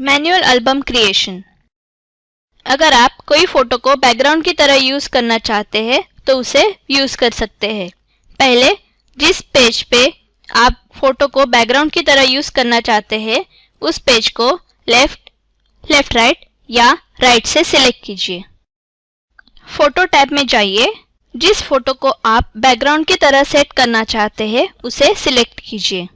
Manual album creation. अगर आप कोई फोटो को बैकग्राउंड की तरह यूज करना चाहते हैं तो उसे यूज कर सकते हैं। पहले जिस पेज पे आप फोटो को बैकग्राउंड की तरह यूज करना चाहते हैं उस पेज को लेफ्ट राइट या राइट से सिलेक्ट कीजिए। फोटो टैब में जाइए। जिस फोटो को आप बैकग्राउंड की तरह सेट करना चाहते हैं उसे सिलेक्ट कीजिए।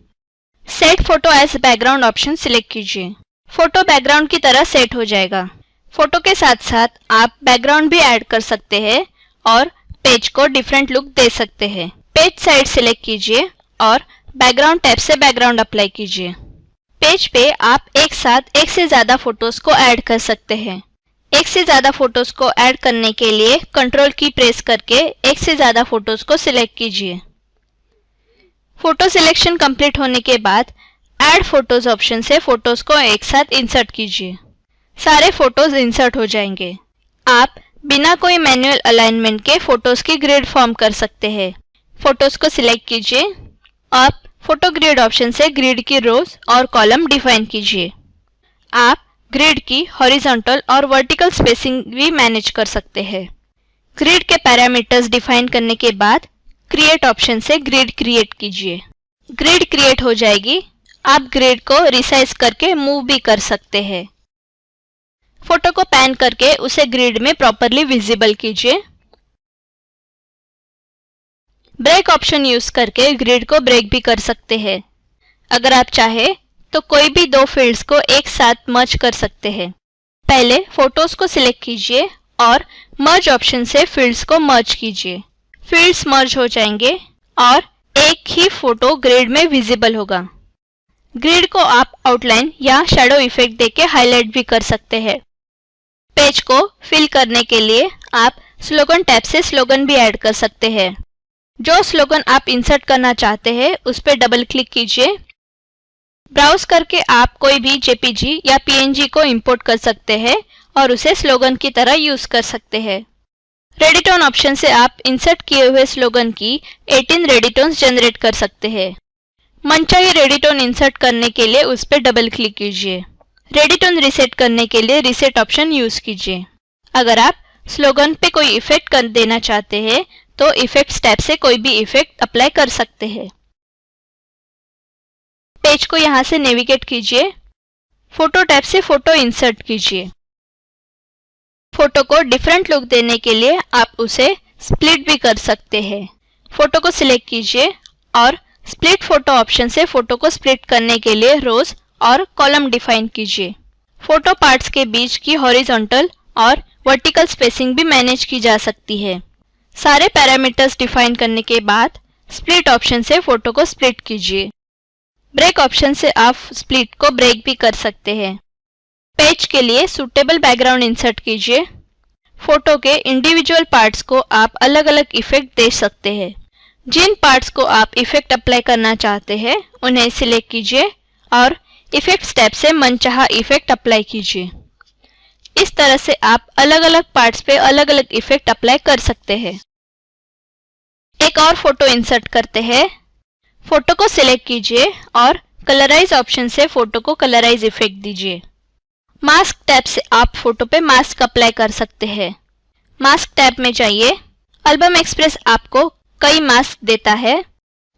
Set photo as background option select कीजिए। फोटो बैकग्राउंड की तरह सेट हो जाएगा। फोटो के साथ साथ आप बैकग्राउंड भी ऐड कर सकते हैं और पेज को डिफरेंट लुक दे सकते हैं। पेज साइड सिलेक्ट कीजिए और बैकग्राउंड टैब से बैकग्राउंड अप्लाई कीजिए। पेज पे आप एक साथ एक से ज्यादा फोटोज को ऐड कर सकते हैं। एक से ज्यादा फोटोज को ऐड करने के लिए कंट्रोल की प्रेस करके एक से ज्यादा फोटोज को सिलेक्ट कीजिए। फोटो सिलेक्शन कंप्लीट होने के बाद ऐड फोटोज ऑप्शन से फोटोज को एक साथ इंसर्ट कीजिए। सारे फोटोज इंसर्ट हो जाएंगे। आप बिना कोई मैनुअल अलाइनमेंट के फोटोज की ग्रिड फॉर्म कर सकते हैं। फोटोज को सिलेक्ट कीजिए। आप फोटो ग्रिड ऑप्शन से ग्रिड की रोज और कॉलम डिफाइन कीजिए। आप ग्रिड की हॉरिजॉन्टल और वर्टिकल स्पेसिंग भी मैनेज कर सकते हैं। ग्रिड के पैरामीटर्स डिफाइन करने के बाद क्रिएट ऑप्शन से ग्रिड क्रिएट कीजिए। ग्रिड क्रिएट हो जाएगी। आप ग्रिड को रिसाइज करके मूव भी कर सकते हैं। फोटो को पैन करके उसे ग्रिड में प्रॉपरली विजिबल कीजिए। ब्रेक ऑप्शन यूज करके ग्रिड को ब्रेक भी कर सकते हैं। अगर आप चाहे तो कोई भी दो फील्ड्स को एक साथ मर्ज कर सकते हैं। पहले फोटोज को सिलेक्ट कीजिए और मर्ज ऑप्शन से फील्ड्स को मर्ज कीजिए। फील्ड्स मर्ज हो जाएंगे और एक ही फोटो ग्रिड में विजिबल होगा। ग्रिड को आप आउटलाइन या शैडो इफेक्ट देके हाईलाइट भी कर सकते हैं। पेज को फिल करने के लिए आप स्लोगन टैब से स्लोगन भी ऐड कर सकते हैं। जो स्लोगन आप इंसर्ट करना चाहते हैं उस पर डबल क्लिक कीजिए। ब्राउज करके आप कोई भी जेपीजी या पीएनजी को इंपोर्ट कर सकते हैं और उसे स्लोगन की तरह यूज कर सकते हैं। रेडिटोन ऑप्शन से आप इंसर्ट किए हुए स्लोगन की 18 रेडिटोन्स जनरेट कर सकते हैं। मनचाही रेडिटोन इंसर्ट करने के लिए उस पर डबल क्लिक कीजिए। रेडिटोन रिसेट करने के लिए रिसेट ऑप्शन यूज कीजिए। अगर आप स्लोगन पे कोई इफेक्ट कर देना चाहते हैं तो इफेक्ट्स टैब से कोई भी इफेक्ट अप्लाई कर सकते हैं। पेज को यहां से नेविगेट कीजिए। फोटो टैब से फोटो इंसर्ट कीजिए। फोटो को डिफरेंट लुक देने के लिए आप उसे स्प्लिट भी कर सकते हैं। फोटो को सिलेक्ट कीजिए और स्प्लिट फोटो ऑप्शन से फोटो को स्प्लिट करने के लिए रोज और कॉलम डिफाइन कीजिए। फोटो पार्ट्स के बीच की हॉरिजॉन्टल और वर्टिकल स्पेसिंग भी मैनेज की जा सकती है। सारे पैरामीटर्स डिफाइन करने के बाद स्प्लिट ऑप्शन से फोटो को स्प्लिट कीजिए। ब्रेक ऑप्शन से आप स्प्लिट को ब्रेक भी कर सकते हैं। पेज के लिए सूटेबल बैकग्राउंड इंसर्ट कीजिए। फोटो के इंडिविजुअल पार्ट्स को आप अलग अलग इफेक्ट दे सकते हैं। जिन पार्ट्स को आप इफेक्ट अप्लाई करना चाहते हैं उन्हें सिलेक्ट कीजिए और इफेक्ट्स टैब से मनचाहा इफेक्ट अप्लाई कीजिए। इस तरह से आप अलग अलग पार्ट्स पे अलग अलग इफेक्ट अप्लाई कर सकते हैं। एक और फोटो इंसर्ट करते हैं। फोटो को सिलेक्ट कीजिए और कलराइज ऑप्शन से फोटो को कलराइज इफेक्ट दीजिए। मास्क टैब से आप फोटो पे मास्क अप्लाई कर सकते हैं। मास्क टैब में जाइए। एल्बम एक्सप्रेस आपको कई मास्क देता है।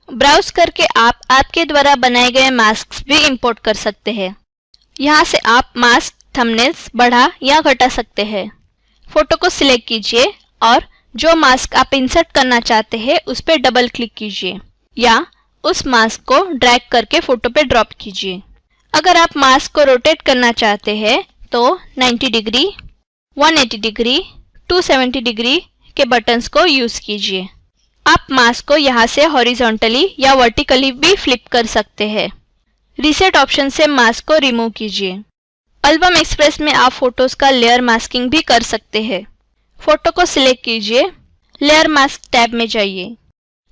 ब्राउज करके आप आपके द्वारा बनाए गए मास्क भी इंपोर्ट कर सकते हैं। यहाँ से आप मास्क थंबनेल्स बढ़ा या घटा सकते हैं। फोटो को सिलेक्ट कीजिए और जो मास्क आप इंसर्ट करना चाहते हैं उस पर डबल क्लिक कीजिए या उस मास्क को ड्रैग करके फोटो पे ड्रॉप कीजिए। अगर आप मास्क को रोटेट करना चाहते हैं तो 90 डिग्री, 180 डिग्री, 270 डिग्री के बटन्स को यूज कीजिए। आप मास्क को यहाँ से हॉरिजॉन्टली या वर्टिकली भी फ्लिप कर सकते हैं। रिसेट ऑप्शन से मास्क को रिमूव कीजिए। एल्बम एक्सप्रेस में आप फोटोज का लेयर मास्किंग भी कर सकते हैं। फोटो को सिलेक्ट कीजिए। लेयर मास्क टैब में जाइए।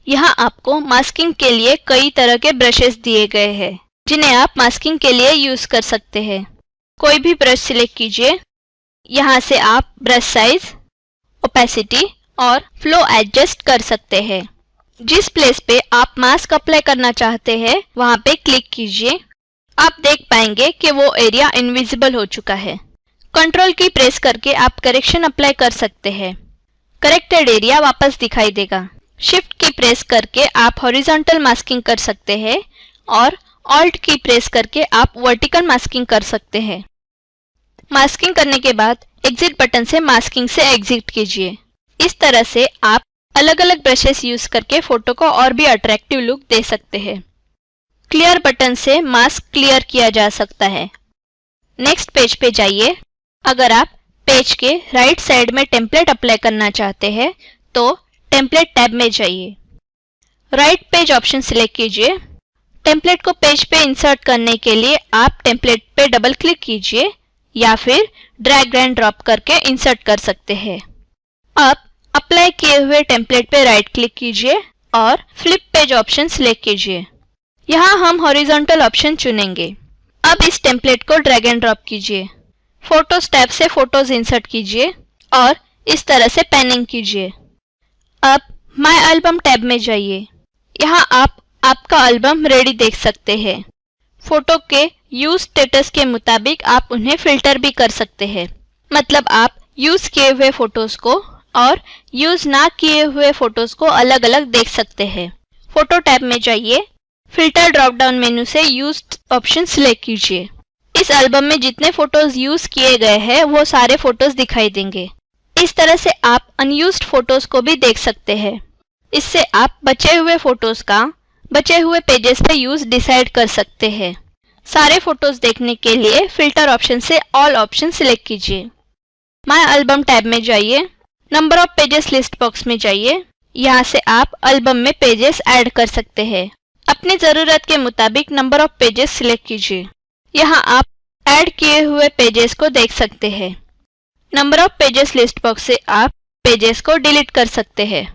यहाँ आपको मास्किंग के लिए कई तरह के ब्रशेस दिए गए हैं जिन्हें आप मास्किंग के लिए यूज कर सकते हैं। कोई भी ब्रश सिलेक्ट कीजिए। यहाँ से आप ब्रश साइज, ओपेसिटी और फ्लो एडजस्ट कर सकते हैं। जिस प्लेस पे आप मास्क अप्लाई करना चाहते हैं वहां पे क्लिक कीजिए आप देख पाएंगे कि वो एरिया इनविजिबल हो चुका है। कंट्रोल की प्रेस करके आप करेक्शन अप्लाई कर सकते हैं। करेक्टेड एरिया वापस दिखाई देगा। शिफ्ट की प्रेस करके आप हॉरिजॉन्टल मास्किंग कर सकते हैं और ऑल्ट की प्रेस करके आप वर्टिकल मास्किंग कर सकते हैं। मास्किंग करने के बाद एग्जिट बटन से मास्किंग से एग्जिट कीजिए। इस तरह से आप अलग अलग ब्रशेस यूज करके फोटो को और भी अट्रैक्टिव लुक दे सकते हैं। क्लियर बटन से मास्क क्लियर किया जा सकता है। नेक्स्ट पेज पे जाइए। अगर आप पेज के राइट साइड में टेम्पलेट अप्लाई करना चाहते हैं तो टेम्पलेट टैब में जाइए। राइट पेज ऑप्शन सिलेक्ट कीजिए। टेम्पलेट को पेज पे इंसर्ट करने के लिए आप टेम्पलेट पे डबल क्लिक कीजिए या फिर ड्रैग एंड ड्रॉप करके इंसर्ट कर सकते हैं। अब अप्लाई किए हुए टेम्पलेट पे राइट क्लिक कीजिए और फ्लिप पेज ऑप्शन सिलेक्ट कीजिए। यहाँ हम हॉरिजॉन्टल ऑप्शन चुनेंगे। अब इस टेम्पलेट को ड्रैग एंड ड्रॉप कीजिए। फोटोज टैब से फोटोज इंसर्ट कीजिए और इस तरह से पैनिंग कीजिए। अब माय एल्बम टैब में जाइए। यहाँ आप आपका एल्बम रेडी देख सकते हैं। फोटो के यूज स्टेटस के मुताबिक आप उन्हें फिल्टर भी कर सकते हैं। मतलब आप यूज किए हुए फोटोज को और यूज ना किए हुए फोटोज को अलग अलग देख सकते हैं। फोटो टैब में जाइए। फिल्टर ड्रॉप डाउन मेनू से यूज्ड ऑप्शन सिलेक्ट कीजिए। इस एल्बम में जितने फोटोज यूज किए गए हैं वो सारे फोटोज दिखाई देंगे। इस तरह से आप अनयूज्ड फोटोज को भी देख सकते हैं। इससे आप बचे हुए फोटोज का बचे हुए पेजेस पे यूज डिसाइड कर सकते हैं। सारे फोटोज देखने के लिए फिल्टर ऑप्शन से ऑल ऑप्शन सिलेक्ट कीजिए। माय एल्बम टैब में जाइए। Number of pages list box में जाइए। यहाँ से आप एल्बम में पेजेस ऐड कर सकते हैं। अपनी ज़रूरत के मुताबिक नंबर ऑफ पेजेस सिलेक्ट कीजिए। यहाँ आप ऐड किए हुए पेजेस को देख सकते हैं। Number of pages list box से आप पेजेस को डिलीट कर सकते हैं।